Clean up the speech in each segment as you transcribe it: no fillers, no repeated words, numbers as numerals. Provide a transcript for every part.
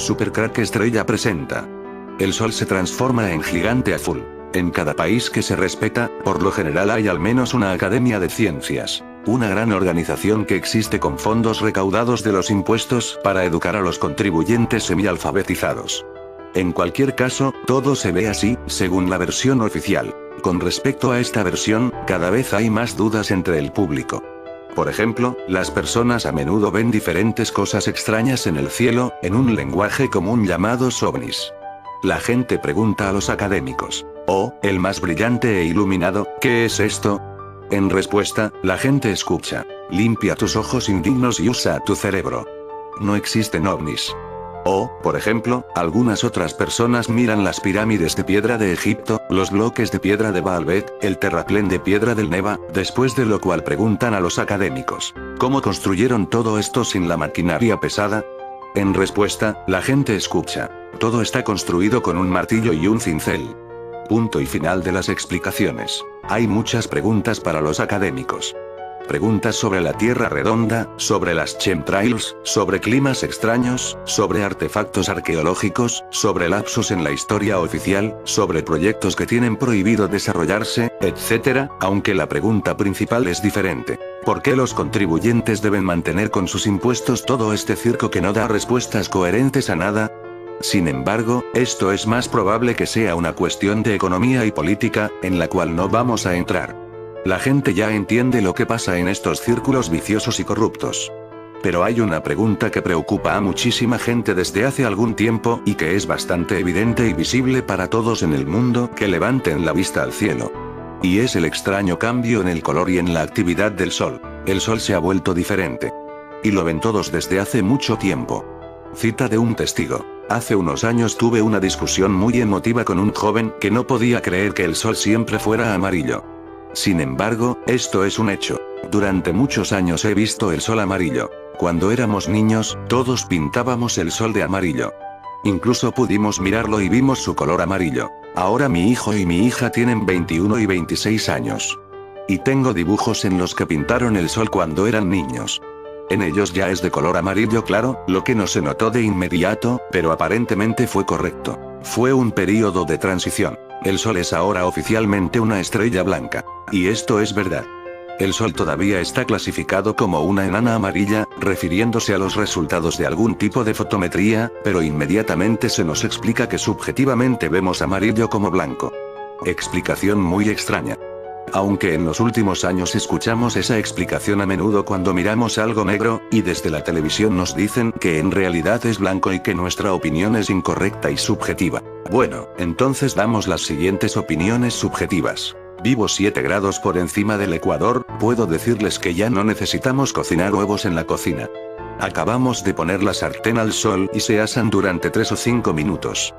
Supercrack Estrella presenta. El Sol se transforma en gigante azul. En cada país que se respeta, por lo general hay al menos una academia de ciencias. Una gran organización que existe con fondos recaudados de los impuestos para educar a los contribuyentes semialfabetizados. En cualquier caso, todo se ve así, según la versión oficial. Con respecto a esta versión, cada vez hay más dudas entre el público. Por ejemplo, las personas a menudo ven diferentes cosas extrañas en el cielo, en un lenguaje común llamado ovnis. La gente pregunta a los académicos, el más brillante e iluminado, ¿qué es esto? En respuesta, la gente escucha, limpia tus ojos indignos y usa tu cerebro. No existen ovnis. Por ejemplo, algunas otras personas miran las pirámides de piedra de Egipto, los bloques de piedra de Baalbek, el terraplén de piedra del Neva, después de lo cual preguntan a los académicos, ¿cómo construyeron todo esto sin la maquinaria pesada? En respuesta, la gente escucha, todo está construido con un martillo y un cincel. Punto y final de las explicaciones. Hay muchas preguntas para los académicos. Preguntas sobre la Tierra redonda, sobre las chemtrails, sobre climas extraños, sobre artefactos arqueológicos, sobre lapsos en la historia oficial, sobre proyectos que tienen prohibido desarrollarse, etc., aunque la pregunta principal es diferente. ¿Por qué los contribuyentes deben mantener con sus impuestos todo este circo que no da respuestas coherentes a nada? Sin embargo, esto es más probable que sea una cuestión de economía y política, en la cual no vamos a entrar. La gente ya entiende lo que pasa en estos círculos viciosos y corruptos. Pero hay una pregunta que preocupa a muchísima gente desde hace algún tiempo y que es bastante evidente y visible para todos en el mundo que levanten la vista al cielo. Y es el extraño cambio en el color y en la actividad del Sol. El Sol se ha vuelto diferente. Y lo ven todos desde hace mucho tiempo. Cita de un testigo. Hace unos años tuve una discusión muy emotiva con un joven que no podía creer que el Sol siempre fuera amarillo. Sin embargo, esto es un hecho. Durante muchos años he visto el Sol amarillo. Cuando éramos niños, todos pintábamos el Sol de amarillo. Incluso pudimos mirarlo y vimos su color amarillo. Ahora mi hijo y mi hija tienen 21 y 26 años. Y tengo dibujos en los que pintaron el Sol cuando eran niños. En ellos ya es de color amarillo claro, lo que no se notó de inmediato, pero aparentemente fue correcto. Fue un período de transición. El Sol es ahora oficialmente una estrella blanca. Y esto es verdad. El Sol todavía está clasificado como una enana amarilla, refiriéndose a los resultados de algún tipo de fotometría, pero inmediatamente se nos explica que subjetivamente vemos amarillo como blanco. Explicación muy extraña. Aunque en los últimos años escuchamos esa explicación a menudo cuando miramos algo negro, y desde la televisión nos dicen que en realidad es blanco y que nuestra opinión es incorrecta y subjetiva. Bueno, entonces damos las siguientes opiniones subjetivas. Vivo 7 grados por encima del Ecuador, puedo decirles que ya no necesitamos cocinar huevos en la cocina. Acabamos de poner la sartén al sol y se asan durante 3 o 5 minutos.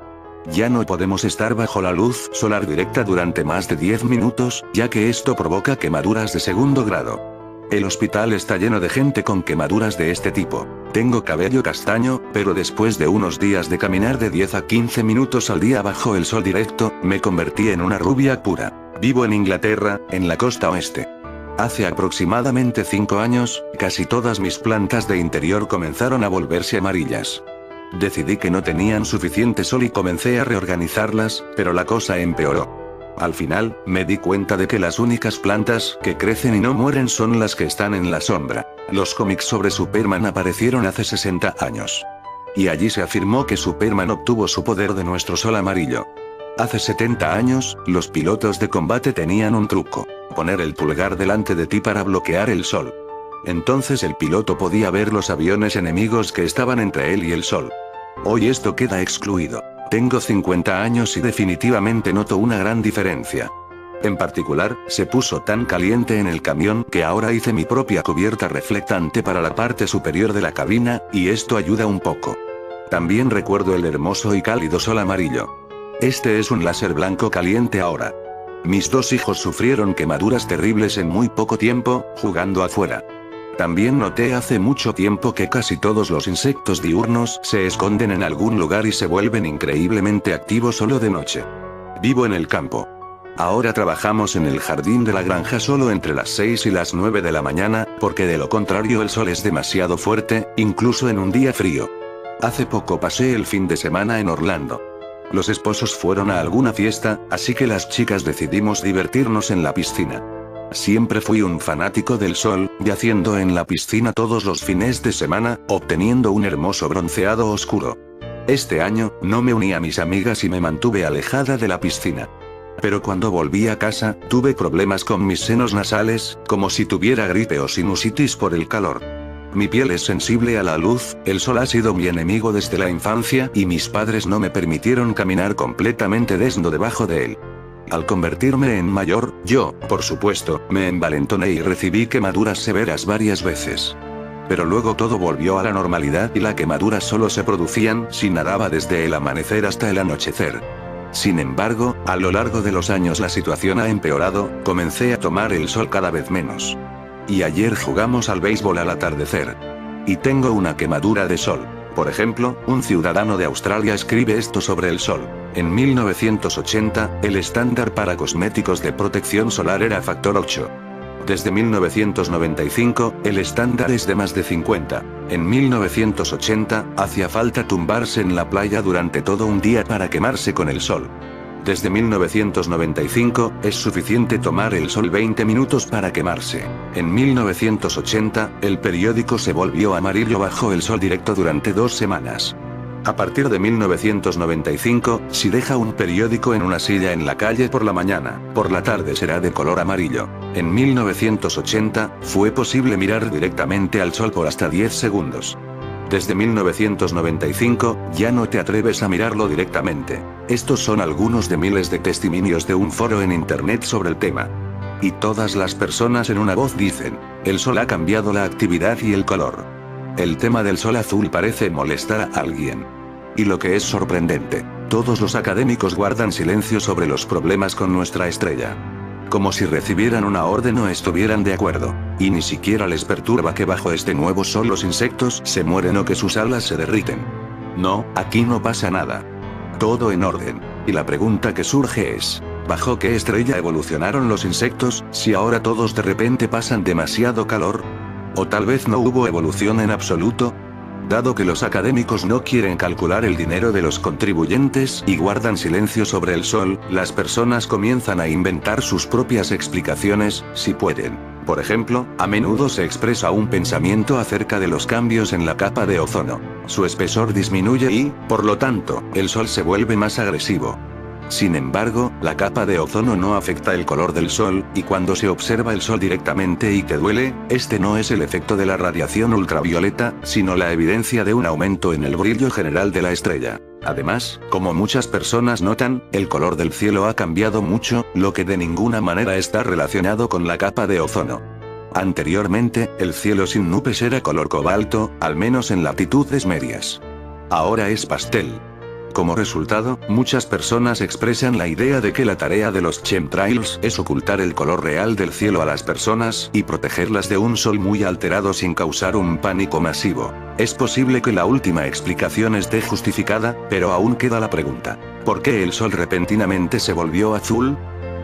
Ya no podemos estar bajo la luz solar directa durante más de 10 minutos, ya que esto provoca quemaduras de segundo grado. El hospital está lleno de gente con quemaduras de este tipo. Tengo cabello castaño, pero después de unos días de caminar de 10 a 15 minutos al día bajo el sol directo, me convertí en una rubia pura. Vivo en Inglaterra, en la costa oeste. Hace aproximadamente 5 años, casi todas mis plantas de interior comenzaron a volverse amarillas. Decidí que no tenían suficiente sol y comencé a reorganizarlas, pero la cosa empeoró. Al final, me di cuenta de que las únicas plantas que crecen y no mueren son las que están en la sombra. Los cómics sobre Superman aparecieron hace 60 años. Y allí se afirmó que Superman obtuvo su poder de nuestro sol amarillo. Hace 70 años, los pilotos de combate tenían un truco: poner el pulgar delante de ti para bloquear el sol. Entonces el piloto podía ver los aviones enemigos que estaban entre él y el sol. Hoy esto queda excluido. Tengo 50 años y definitivamente noto una gran diferencia. En particular, se puso tan caliente en el camión que ahora hice mi propia cubierta reflectante para la parte superior de la cabina, y esto ayuda un poco. También recuerdo el hermoso y cálido sol amarillo. Este es un láser blanco caliente ahora. Mis 2 hijos sufrieron quemaduras terribles en muy poco tiempo, jugando afuera. También noté hace mucho tiempo que casi todos los insectos diurnos se esconden en algún lugar y se vuelven increíblemente activos solo de noche. Vivo en el campo. Ahora trabajamos en el jardín de la granja solo entre las 6 y las 9 de la mañana, porque de lo contrario el sol es demasiado fuerte, incluso en un día frío. Hace poco pasé el fin de semana en Orlando. Los esposos fueron a alguna fiesta, así que las chicas decidimos divertirnos en la piscina. Siempre fui un fanático del sol, yaciendo en la piscina todos los fines de semana, obteniendo un hermoso bronceado oscuro. Este año, no me uní a mis amigas y me mantuve alejada de la piscina. Pero cuando volví a casa, tuve problemas con mis senos nasales, como si tuviera gripe o sinusitis por el calor. Mi piel es sensible a la luz, el sol ha sido mi enemigo desde la infancia y mis padres no me permitieron caminar completamente desnudo debajo de él. Al convertirme en mayor, yo, por supuesto, me envalentoné y recibí quemaduras severas varias veces. Pero luego todo volvió a la normalidad y las quemaduras solo se producían si nadaba desde el amanecer hasta el anochecer. Sin embargo, a lo largo de los años la situación ha empeorado, comencé a tomar el sol cada vez menos. Y ayer jugamos al béisbol al atardecer. Y tengo una quemadura de sol. Por ejemplo, un ciudadano de Australia escribe esto sobre el sol. En 1980, el estándar para cosméticos de protección solar era factor 8. Desde 1995, el estándar es de más de 50. En 1980, hacía falta tumbarse en la playa durante todo un día para quemarse con el sol. Desde 1995, es suficiente tomar el sol 20 minutos para quemarse. En 1980, el periódico se volvió amarillo bajo el sol directo durante 2 semanas. A partir de 1995, si deja un periódico en una silla en la calle por la mañana, por la tarde será de color amarillo. En 1980, fue posible mirar directamente al sol por hasta 10 segundos. Desde 1995, ya no te atreves a mirarlo directamente. Estos son algunos de miles de testimonios de un foro en internet sobre el tema. Y todas las personas en una voz dicen, el sol ha cambiado la actividad y el color. El tema del sol azul parece molestar a alguien. Y lo que es sorprendente, todos los académicos guardan silencio sobre los problemas con nuestra estrella. Como si recibieran una orden o estuvieran de acuerdo. Y ni siquiera les perturba que bajo este nuevo sol los insectos se mueren o que sus alas se derriten. No, aquí no pasa nada. Todo en orden. Y la pregunta que surge es, ¿bajo qué estrella evolucionaron los insectos, si ahora todos de repente pasan demasiado calor? ¿O tal vez no hubo evolución en absoluto? Dado que los académicos no quieren calcular el dinero de los contribuyentes y guardan silencio sobre el sol, las personas comienzan a inventar sus propias explicaciones, si pueden. Por ejemplo, a menudo se expresa un pensamiento acerca de los cambios en la capa de ozono. Su espesor disminuye y, por lo tanto, el sol se vuelve más agresivo. Sin embargo, la capa de ozono no afecta el color del sol, y cuando se observa el sol directamente y te duele, este no es el efecto de la radiación ultravioleta, sino la evidencia de un aumento en el brillo general de la estrella. Además, como muchas personas notan, el color del cielo ha cambiado mucho, lo que de ninguna manera está relacionado con la capa de ozono. Anteriormente, el cielo sin nubes era color cobalto, al menos en latitudes medias. Ahora es pastel. Como resultado, muchas personas expresan la idea de que la tarea de los chemtrails es ocultar el color real del cielo a las personas y protegerlas de un sol muy alterado sin causar un pánico masivo. Es posible que la última explicación esté justificada, pero aún queda la pregunta: ¿por qué el sol repentinamente se volvió azul?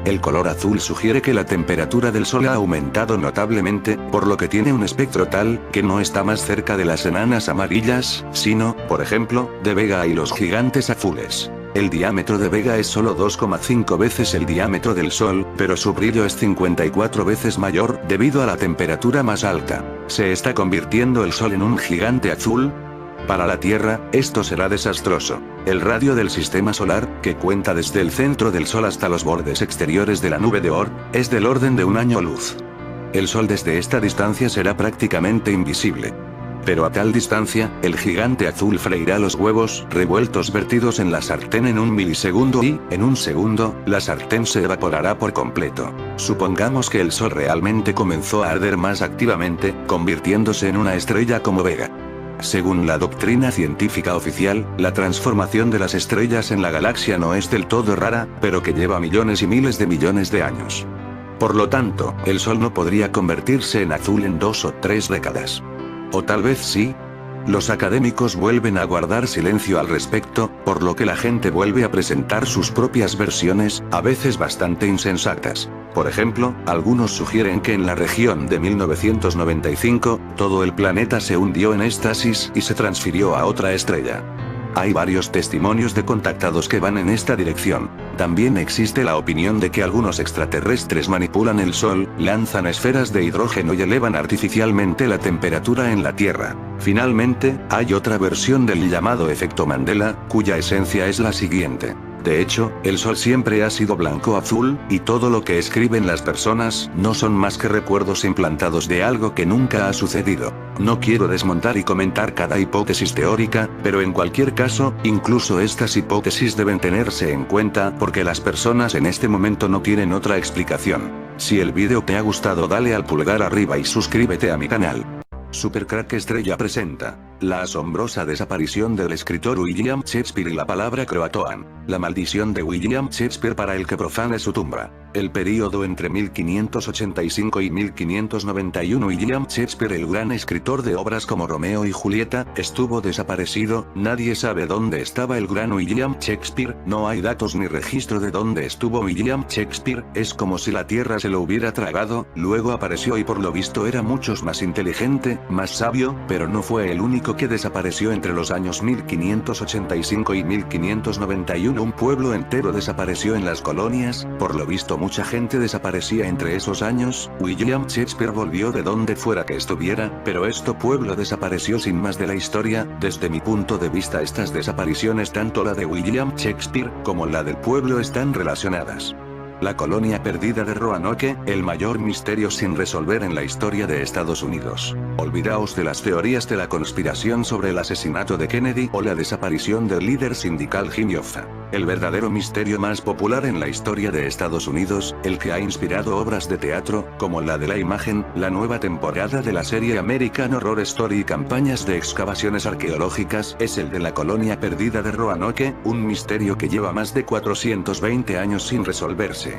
El color azul sugiere que la temperatura del sol ha aumentado notablemente, por lo que tiene un espectro tal, que no está más cerca de las enanas amarillas, sino, por ejemplo, de Vega y los gigantes azules. El diámetro de Vega es solo 2,5 veces el diámetro del Sol, pero su brillo es 54 veces mayor, debido a la temperatura más alta. ¿Se está convirtiendo el Sol en un gigante azul? Para la Tierra, esto será desastroso. El radio del sistema solar, que cuenta desde el centro del Sol hasta los bordes exteriores de la nube de Oort, es del orden de un año luz. El Sol desde esta distancia será prácticamente invisible. Pero a tal distancia, el gigante azul freirá los huevos revueltos vertidos en la sartén en un milisegundo y, en un segundo, la sartén se evaporará por completo. Supongamos que el Sol realmente comenzó a arder más activamente, convirtiéndose en una estrella como Vega. Según la doctrina científica oficial, la transformación de las estrellas en la galaxia no es del todo rara, pero que lleva millones y miles de millones de años. Por lo tanto, el Sol no podría convertirse en azul en 2 o 3 décadas. O tal vez sí. Los académicos vuelven a guardar silencio al respecto, por lo que la gente vuelve a presentar sus propias versiones, a veces bastante insensatas. Por ejemplo, algunos sugieren que en la región de 1995, todo el planeta se hundió en éxtasis y se transfirió a otra estrella. Hay varios testimonios de contactados que van en esta dirección. También existe la opinión de que algunos extraterrestres manipulan el Sol, lanzan esferas de hidrógeno y elevan artificialmente la temperatura en la Tierra. Finalmente, hay otra versión del llamado efecto Mandela, cuya esencia es la siguiente. De hecho, el Sol siempre ha sido blanco-azul, y todo lo que escriben las personas no son más que recuerdos implantados de algo que nunca ha sucedido. No quiero desmontar y comentar cada hipótesis teórica, pero en cualquier caso, incluso estas hipótesis deben tenerse en cuenta porque las personas en este momento no tienen otra explicación. Si el vídeo te ha gustado, dale al pulgar arriba y suscríbete a mi canal. Supercrack Estrella presenta la asombrosa desaparición del escritor William Shakespeare y la palabra Croatoan. La maldición de William Shakespeare para el que profane su tumba. El período entre 1585 y 1591. William Shakespeare, el gran escritor de obras como Romeo y Julieta, estuvo desaparecido. Nadie sabe dónde estaba el gran William Shakespeare, no hay datos ni registro de dónde estuvo William Shakespeare, es como si la tierra se lo hubiera tragado, luego apareció y por lo visto era mucho más inteligente, más sabio, pero no fue el único que desapareció entre los años 1585 y 1591. Un pueblo entero desapareció en las colonias, por lo visto mucha gente desaparecía entre esos años. William Shakespeare volvió de donde fuera que estuviera, pero este pueblo desapareció sin más de la historia. Desde mi punto de vista, estas desapariciones, tanto la de William Shakespeare como la del pueblo, están relacionadas. La colonia perdida de Roanoke, el mayor misterio sin resolver en la historia de Estados Unidos. Olvidaos de las teorías de la conspiración sobre el asesinato de Kennedy o la desaparición del líder sindical Jimmy Hoffa. El verdadero misterio más popular en la historia de Estados Unidos, el que ha inspirado obras de teatro, como la de La Imagen, la nueva temporada de la serie American Horror Story y campañas de excavaciones arqueológicas, es el de la colonia perdida de Roanoke, un misterio que lleva más de 420 años sin resolverse.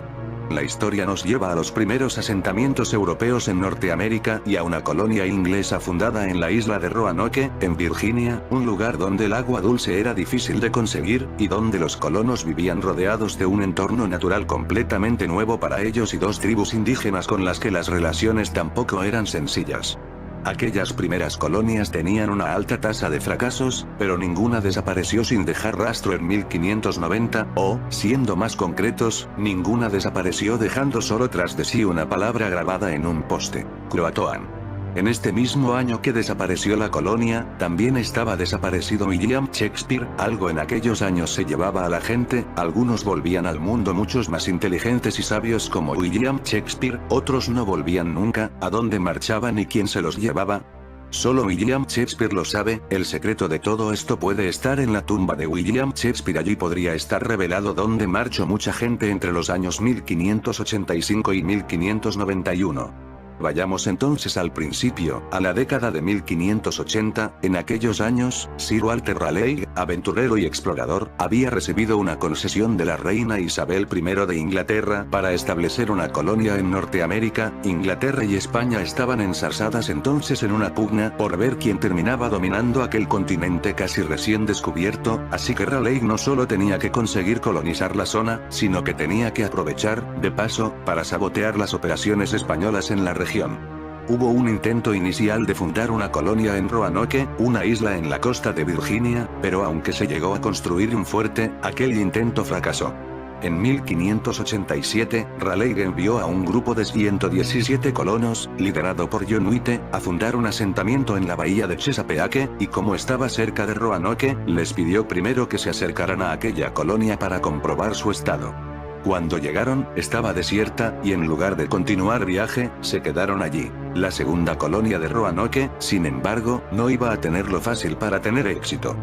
La historia nos lleva a los primeros asentamientos europeos en Norteamérica y a una colonia inglesa fundada en la isla de Roanoke, en Virginia, un lugar donde el agua dulce era difícil de conseguir, y donde los colonos vivían rodeados de un entorno natural completamente nuevo para ellos y dos tribus indígenas con las que las relaciones tampoco eran sencillas. Aquellas primeras colonias tenían una alta tasa de fracasos, pero ninguna desapareció sin dejar rastro en 1590, o, siendo más concretos, ninguna desapareció dejando solo tras de sí una palabra grabada en un poste: Croatoan. En este mismo año que desapareció la colonia, también estaba desaparecido William Shakespeare. Algo en aquellos años se llevaba a la gente, algunos volvían al mundo muchos más inteligentes y sabios como William Shakespeare, otros no volvían nunca. ¿A dónde marchaban y quién se los llevaba? Solo William Shakespeare lo sabe. El secreto de todo esto puede estar en la tumba de William Shakespeare. Allí podría estar revelado dónde marchó mucha gente entre los años 1585 y 1591. Vayamos entonces al principio, a la década de 1580, en aquellos años, Sir Walter Raleigh, aventurero y explorador, había recibido una concesión de la reina Isabel I de Inglaterra para establecer una colonia en Norteamérica. Inglaterra y España estaban ensarzadas entonces en una pugna por ver quién terminaba dominando aquel continente casi recién descubierto, así que Raleigh no solo tenía que conseguir colonizar la zona, sino que tenía que aprovechar, de paso, para sabotear las operaciones españolas en la región. Hubo un intento inicial de fundar una colonia en Roanoke, una isla en la costa de Virginia, pero aunque se llegó a construir un fuerte, aquel intento fracasó. En 1587, Raleigh envió a un grupo de 117 colonos, liderado por John White, a fundar un asentamiento en la bahía de Chesapeake, y como estaba cerca de Roanoke, les pidió primero que se acercaran a aquella colonia para comprobar su estado. Cuando llegaron, estaba desierta, y en lugar de continuar viaje, se quedaron allí. La segunda colonia de Roanoke, sin embargo, no iba a tenerlo fácil para tener éxito.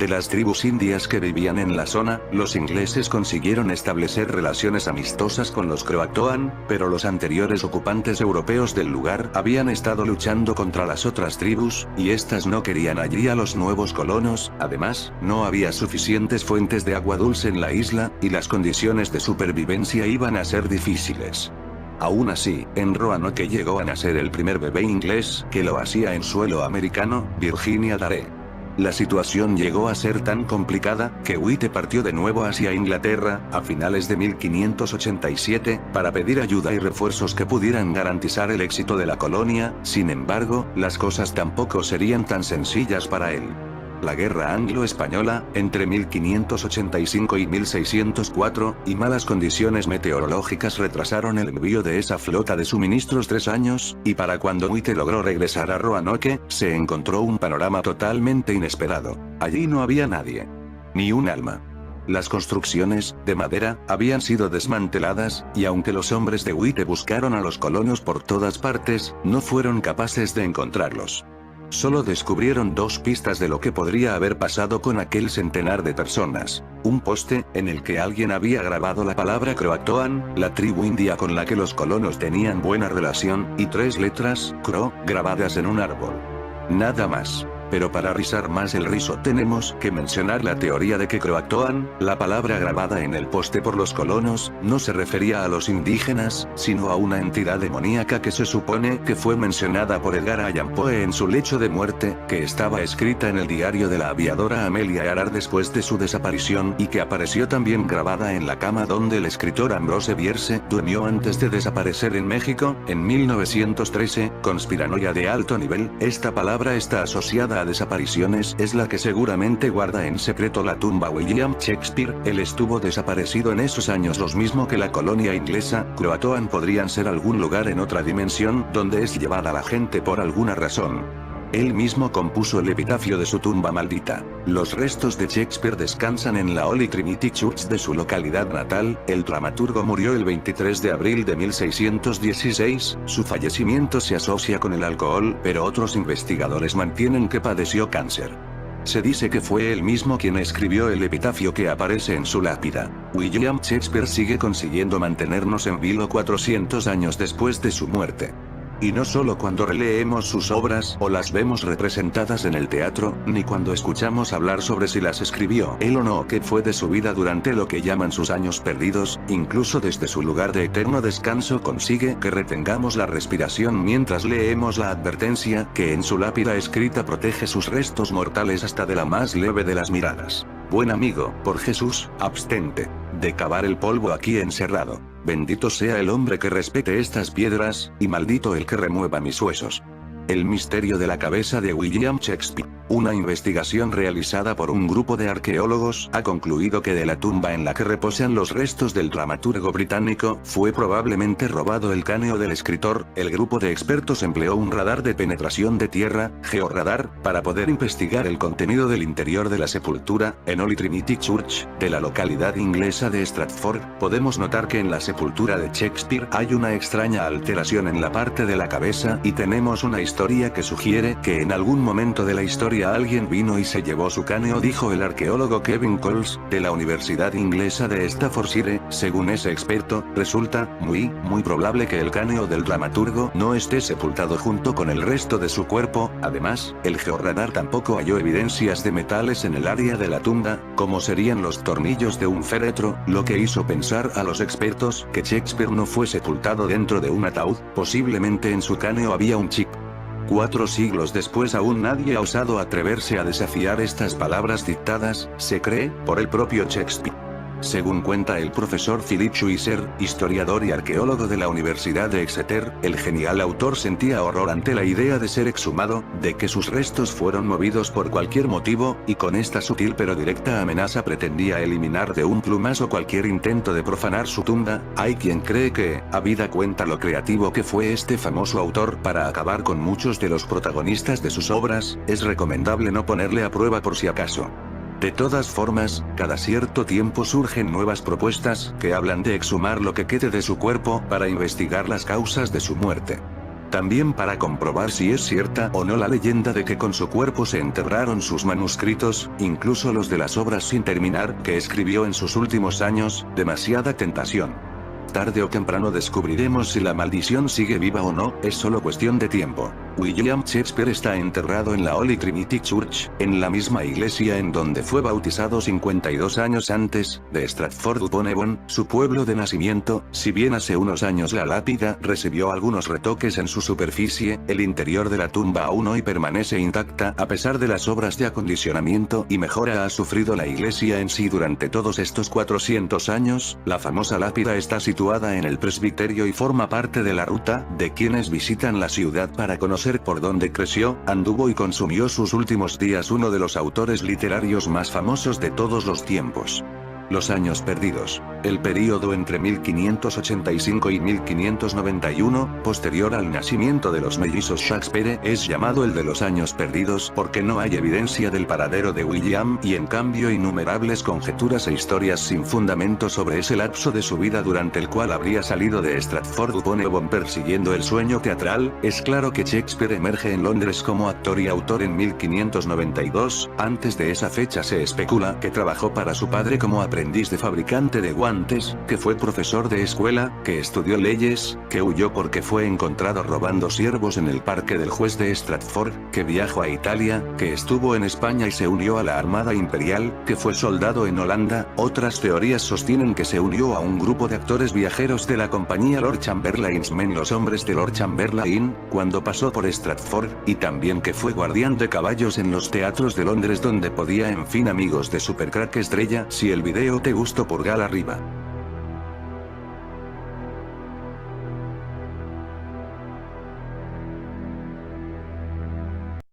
De las tribus indias que vivían en la zona, los ingleses consiguieron establecer relaciones amistosas con los Croatoan, pero los anteriores ocupantes europeos del lugar habían estado luchando contra las otras tribus, y estas no querían allí a los nuevos colonos. Además, no había suficientes fuentes de agua dulce en la isla, y las condiciones de supervivencia iban a ser difíciles. Aún así, en Roanoke llegó a nacer el primer bebé inglés, que lo hacía en suelo americano, Virginia Dare. La situación llegó a ser tan complicada, que White partió de nuevo hacia Inglaterra, a finales de 1587, para pedir ayuda y refuerzos que pudieran garantizar el éxito de la colonia. Sin embargo, las cosas tampoco serían tan sencillas para él. La guerra anglo-española, entre 1585 y 1604, y malas condiciones meteorológicas retrasaron el envío de esa flota de suministros 3 años, y para cuando White logró regresar a Roanoke, se encontró un panorama totalmente inesperado. Allí no había nadie. Ni un alma. Las construcciones, de madera, habían sido desmanteladas, y aunque los hombres de White buscaron a los colonos por todas partes, no fueron capaces de encontrarlos. Solo descubrieron 2 pistas de lo que podría haber pasado con aquel centenar de personas. Un poste, en el que alguien había grabado la palabra Croatoan, la tribu india con la que los colonos tenían buena relación, y 3 letras, Cro, grabadas en un árbol. Nada más. Pero para rizar más el rizo tenemos que mencionar la teoría de que Croatoan, la palabra grabada en el poste por los colonos, no se refería a los indígenas, sino a una entidad demoníaca que se supone que fue mencionada por Edgar Allan Poe en su lecho de muerte, que estaba escrita en el diario de la aviadora Amelia Earhart después de su desaparición y que apareció también grabada en la cama donde el escritor Ambrose Bierce durmió antes de desaparecer en México, en 1913, conspiranoia de alto nivel. Esta palabra está asociada a desapariciones, es la que seguramente guarda en secreto la tumba William Shakespeare. Él estuvo desaparecido en esos años, los mismo que la colonia inglesa. Croatoan podrían ser algún lugar en otra dimensión, donde es llevada la gente por alguna razón. Él mismo compuso el epitafio de su tumba maldita. Los restos de Shakespeare descansan en la Holy Trinity Church de su localidad natal. El dramaturgo murió el 23 de abril de 1616, su fallecimiento se asocia con el alcohol, pero otros investigadores mantienen que padeció cáncer. Se dice que fue él mismo quien escribió el epitafio que aparece en su lápida. William Shakespeare sigue consiguiendo mantenernos en vilo 400 años después de su muerte. Y no solo cuando releemos sus obras o las vemos representadas en el teatro, ni cuando escuchamos hablar sobre si las escribió él o no o qué fue de su vida durante lo que llaman sus años perdidos. Incluso desde su lugar de eterno descanso consigue que retengamos la respiración mientras leemos la advertencia que en su lápida escrita protege sus restos mortales hasta de la más leve de las miradas. Buen amigo, por Jesús, abstente de cavar el polvo aquí encerrado. Bendito sea el hombre que respete estas piedras, y maldito el que remueva mis huesos. El misterio de la cabeza de William Shakespeare. Una investigación realizada por un grupo de arqueólogos ha concluido que de la tumba en la que reposan los restos del dramaturgo británico, fue probablemente robado el cráneo del escritor. El grupo de expertos empleó un radar de penetración de tierra, georradar, para poder investigar el contenido del interior de la sepultura. En Holy Trinity Church, de la localidad inglesa de Stratford, podemos notar que en la sepultura de Shakespeare hay una extraña alteración en la parte de la cabeza, y tenemos una historia que sugiere que en algún momento de la historia alguien vino y se llevó su cráneo, dijo el arqueólogo Kevin Coles, de la Universidad Inglesa de Staffordshire. Según ese experto, resulta muy probable que el cráneo del dramaturgo no esté sepultado junto con el resto de su cuerpo. Además, el georradar tampoco halló evidencias de metales en el área de la tumba, como serían los tornillos de un féretro, lo que hizo pensar a los expertos que Shakespeare no fue sepultado dentro de un ataúd. Posiblemente en su cráneo había un chip. 4 siglos después aún nadie ha osado atreverse a desafiar estas palabras dictadas, se cree, por el propio Shakespeare. Según cuenta el profesor Philip Schweitzer, historiador y arqueólogo de la Universidad de Exeter, el genial autor sentía horror ante la idea de ser exhumado, de que sus restos fueron movidos por cualquier motivo, y con esta sutil pero directa amenaza pretendía eliminar de un plumazo cualquier intento de profanar su tumba. Hay quien cree que, habida cuenta lo creativo que fue este famoso autor para acabar con muchos de los protagonistas de sus obras, es recomendable no ponerle a prueba por si acaso. De todas formas, cada cierto tiempo surgen nuevas propuestas que hablan de exhumar lo que quede de su cuerpo para investigar las causas de su muerte. También para comprobar si es cierta o no la leyenda de que con su cuerpo se enterraron sus manuscritos, incluso los de las obras sin terminar que escribió en sus últimos años. Demasiada tentación. Tarde o temprano descubriremos si la maldición sigue viva o no, es solo cuestión de tiempo. William Shakespeare está enterrado en la Holy Trinity Church, en la misma iglesia en donde fue bautizado 52 años antes, de Stratford-upon-Avon, su pueblo de nacimiento. Si bien hace unos años la lápida recibió algunos retoques en su superficie, el interior de la tumba aún hoy permanece intacta a pesar de las obras de acondicionamiento y mejora ha sufrido la iglesia en sí durante todos estos 400 años. La famosa lápida está situada en el presbiterio y forma parte de la ruta de quienes visitan la ciudad para conocer por dónde creció, anduvo y consumió sus últimos días uno de los autores literarios más famosos de todos los tiempos. Los años perdidos. El período entre 1585 y 1591, posterior al nacimiento de los mellizos Shakespeare, es llamado el de los años perdidos porque no hay evidencia del paradero de William y en cambio innumerables conjeturas e historias sin fundamento sobre ese lapso de su vida durante el cual habría salido de Stratford-upon-Avon persiguiendo el sueño teatral. Es claro que Shakespeare emerge en Londres como actor y autor en 1592, antes de esa fecha se especula que trabajó para su padre como aprendiz de fabricante de guantes, que fue profesor de escuela, que estudió leyes, que huyó porque fue encontrado robando ciervos en el parque del juez de Stratford, que viajó a Italia, que estuvo en España y se unió a la Armada Imperial, que fue soldado en Holanda. Otras teorías sostienen que se unió a un grupo de actores viajeros de la compañía Lord Chamberlain's Men, los hombres de Lord Chamberlain, cuando pasó por Stratford, y también que fue guardián de caballos en los teatros de Londres donde podía amigos de Supercrack Estrella. Si el video te gustó pulgar arriba.